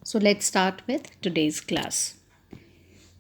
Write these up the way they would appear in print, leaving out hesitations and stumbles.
So let's start with today's class.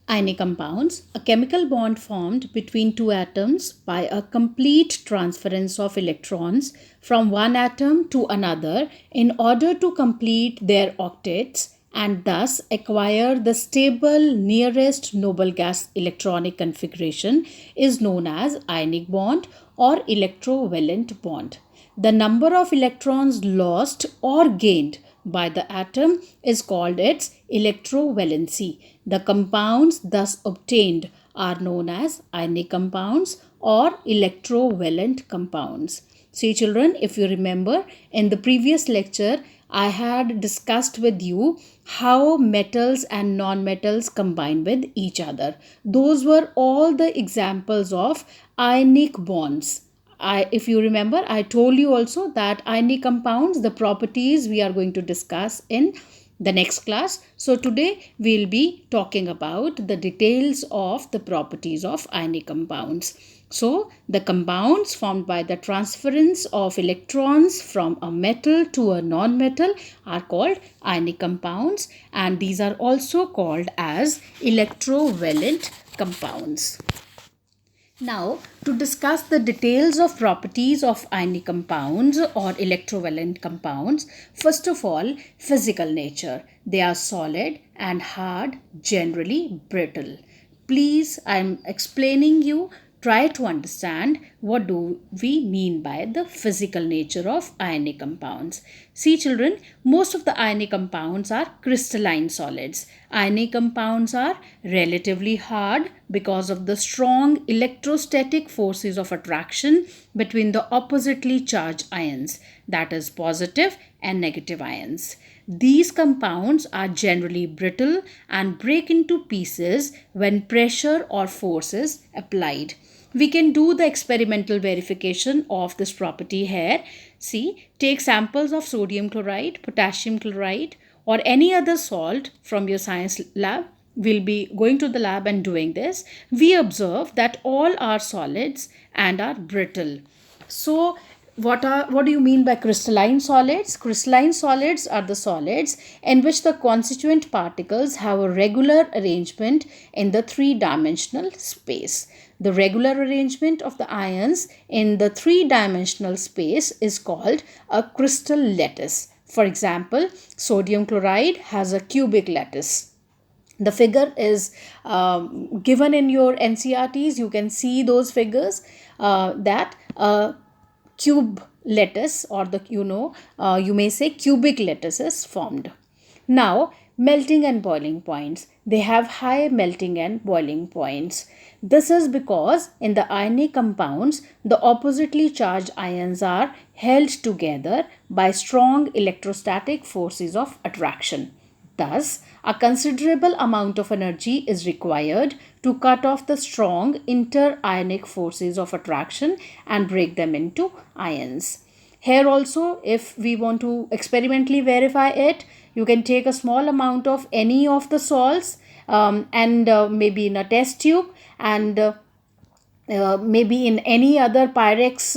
Ionic compounds, a chemical bond formed between two atoms by a complete transference of electrons from one atom to another in order to complete their octets and thus acquire the stable nearest noble gas electronic configuration is known as ionic bond or electrovalent bond. The number of electrons lost or gained by the atom is called its electrovalency. The compounds thus obtained are known as ionic compounds or electrovalent compounds. See children, if you remember in the previous lecture, I had discussed with you how metals and non-metals combine with each other. Those were all the examples of ionic bonds. If you remember, I told you also that ionic compounds, the properties we are going to discuss in the next class. So today we'll be talking about the details of the properties of ionic compounds. So the compounds formed by the transference of electrons from a metal to a non-metal are called ionic compounds, and these are also called as electrovalent compounds. Now, to discuss the details of properties of ionic compounds or electrovalent compounds, first of all, physical nature. They are solid and hard, generally brittle. Please, I am explaining you. Try to understand what do we mean by the physical nature of ionic compounds. See children, most of the ionic compounds are crystalline solids. Ionic compounds are relatively hard because of the strong electrostatic forces of attraction between the oppositely charged ions, that is positive and negative ions. These compounds are generally brittle and break into pieces when pressure or force is applied. We can do the experimental verification of this property here. See, take samples of sodium chloride, potassium chloride, or any other salt from your science lab. We'll be going to the lab and doing this. We observe that all are solids and are brittle. So, what do you mean by crystalline solids? Crystalline solids are the solids in which the constituent particles have a regular arrangement in the three-dimensional space. The regular arrangement of the ions in the three-dimensional space is called a crystal lattice. For example, sodium chloride has a cubic lattice. The figure is given in your NCRTs. You can see those figures that cube lattice, or the you may say cubic lattice, is formed. Now, melting and boiling points. They have high melting and boiling points. This is because in the ionic compounds, the oppositely charged ions are held together by strong electrostatic forces of attraction. Thus, a considerable amount of energy is required to cut off the strong inter-ionic forces of attraction and break them into ions. Here also, if we want to experimentally verify it, you can take a small amount of any of the salts and maybe in a test tube, and maybe in any other Pyrex,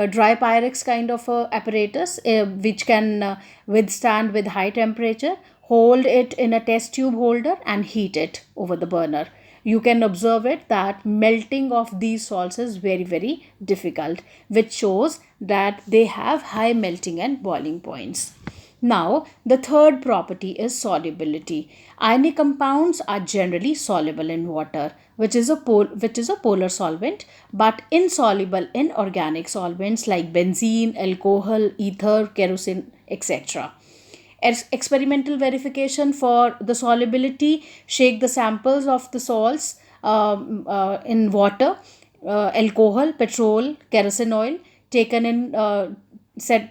dry Pyrex kind of apparatus which can withstand with high temperature. Hold it in a test tube holder and heat it over the burner. You can observe it that melting of these salts is very difficult, which shows that they have high melting and boiling points. Now, the third property is solubility. Ionic compounds are generally soluble in water, which is a polar solvent, but insoluble in organic solvents like benzene, alcohol, ether, kerosene, etc. Experimental verification for the solubility: shake the samples of the salts in water, alcohol, petrol, kerosene oil taken in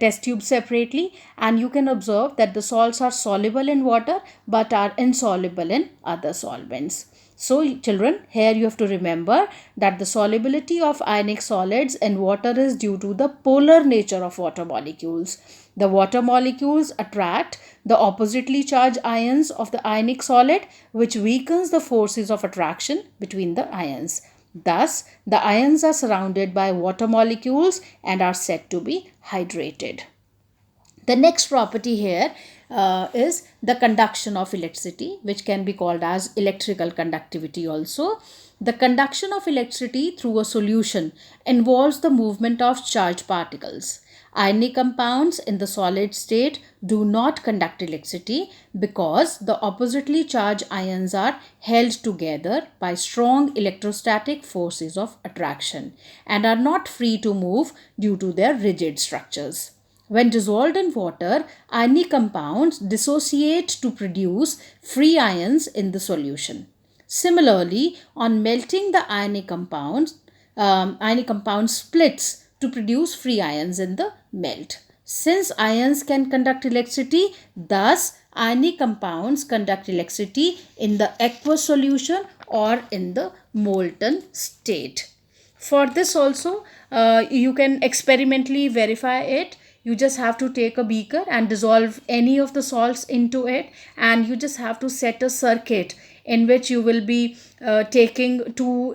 test tubes separately, and you can observe that the salts are soluble in water but are insoluble in other solvents. So children, here you have to remember that the solubility of ionic solids in water is due to the polar nature of water molecules. The water molecules attract the oppositely charged ions of the ionic solid, which weakens the forces of attraction between the ions. Thus, the ions are surrounded by water molecules and are said to be hydrated. The next property here is the conduction of electricity, which can be called as electrical conductivity also. The conduction of electricity through a solution involves the movement of charged particles. Ionic compounds in the solid state do not conduct electricity because the oppositely charged ions are held together by strong electrostatic forces of attraction and are not free to move due to their rigid structures. When dissolved in water, ionic compounds dissociate to produce free ions in the solution. Similarly, on melting the ionic compound splits to produce free ions in the melt. Since ions can conduct electricity, thus ionic compounds conduct electricity in the aqueous solution or in the molten state. For this also, you can experimentally verify it. You just have to take a beaker and dissolve any of the salts into it, and you just have to set a circuit in which you will be taking two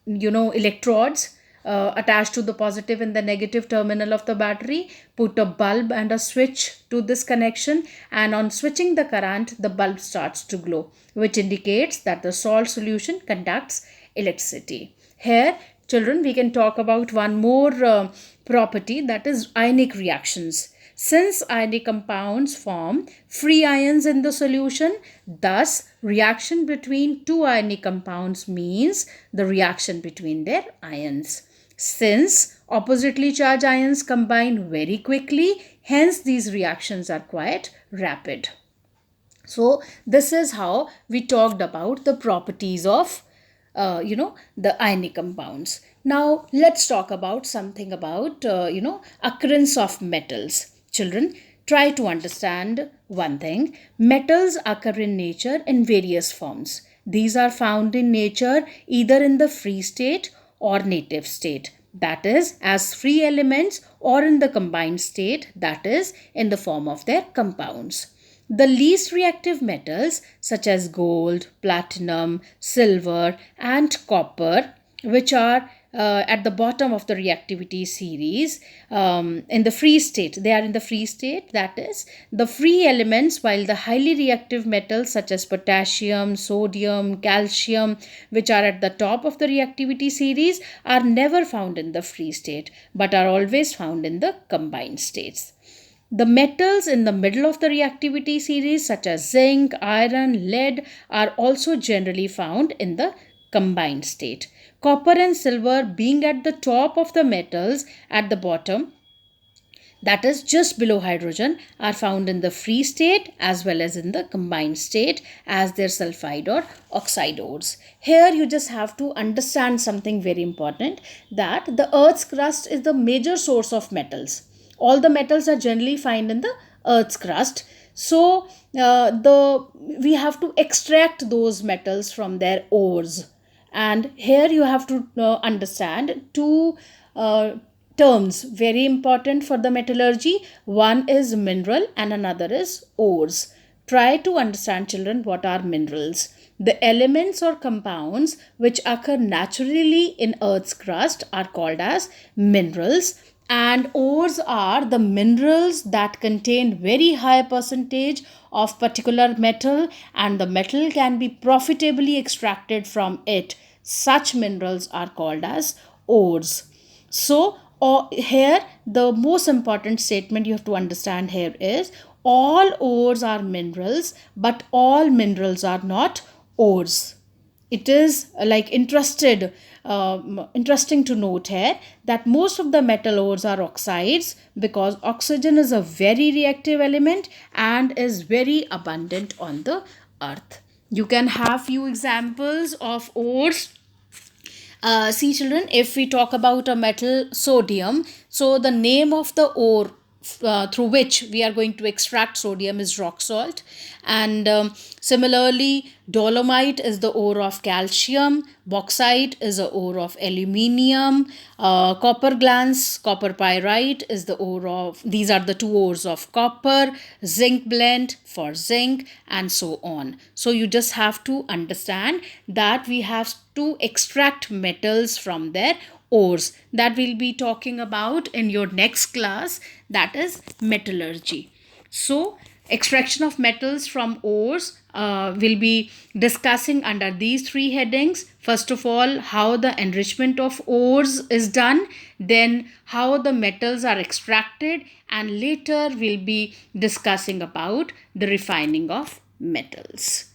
electrodes attached to the positive and the negative terminal of the battery. Put a bulb and a switch to this connection, and on switching the current, the bulb starts to glow, which indicates that the salt solution conducts electricity. Here, children, we can talk about one more property, that is ionic reactions. Since ionic compounds form free ions in the solution, thus reaction between two ionic compounds means the reaction between their ions. Since oppositely charged ions combine very quickly, hence these reactions are quite rapid. So this is how we talked about the properties of the ionic compounds. Now let's talk about something about occurrence of metals. Children, try to understand one thing. Metals occur in nature in various forms. These are found in nature either in the free state or native state, that is as free elements, or in the combined state, that is in the form of their compounds. The least reactive metals such as gold, platinum, silver and copper, which are at the bottom of the reactivity series in the free state. They are in the free state, that is the free elements, while the highly reactive metals such as potassium, sodium, calcium, which are at the top of the reactivity series, are never found in the free state but are always found in the combined states. The metals in the middle of the reactivity series such as zinc, iron, lead are also generally found in the combined state. Copper and silver being at the top of the metals at the bottom, that is just below hydrogen, are found in the free state as well as in the combined state as their sulfide or oxide ores. Here you just have to understand something very important, that the earth's crust is the major source of metals. All the metals are generally found in the earth's crust. So we have to extract those metals from their ores. And here you have to understand two terms very important for the metallurgy. One is mineral and another is ores. Try to understand, children, what are minerals. The elements or compounds which occur naturally in earth's crust are called as minerals, and ores are the minerals that contain very high percentage of particular metal, and the metal can be profitably extracted from it. Such minerals are called as ores. So here the most important statement you have to understand here is, all ores are minerals but all minerals are not ores. It is interesting to note here that most of the metal ores are oxides, because oxygen is a very reactive element and is very abundant on the earth. You can have few examples of ores. See, children, if we talk about a metal sodium, so the name of the ore through which we are going to extract sodium is rock salt. And similarly, dolomite is the ore of calcium, bauxite is the ore of aluminium, copper glance, copper pyrite is the ore of, these are the two ores of copper, zinc blende for zinc, and so on. So you just have to understand that we have to extract metals from their ores that we'll be talking about in your next class, that is metallurgy. So, extraction of metals from ores will be discussing under these three headings. First of all, how the enrichment of ores is done, then how the metals are extracted, and later we'll be discussing about the refining of metals.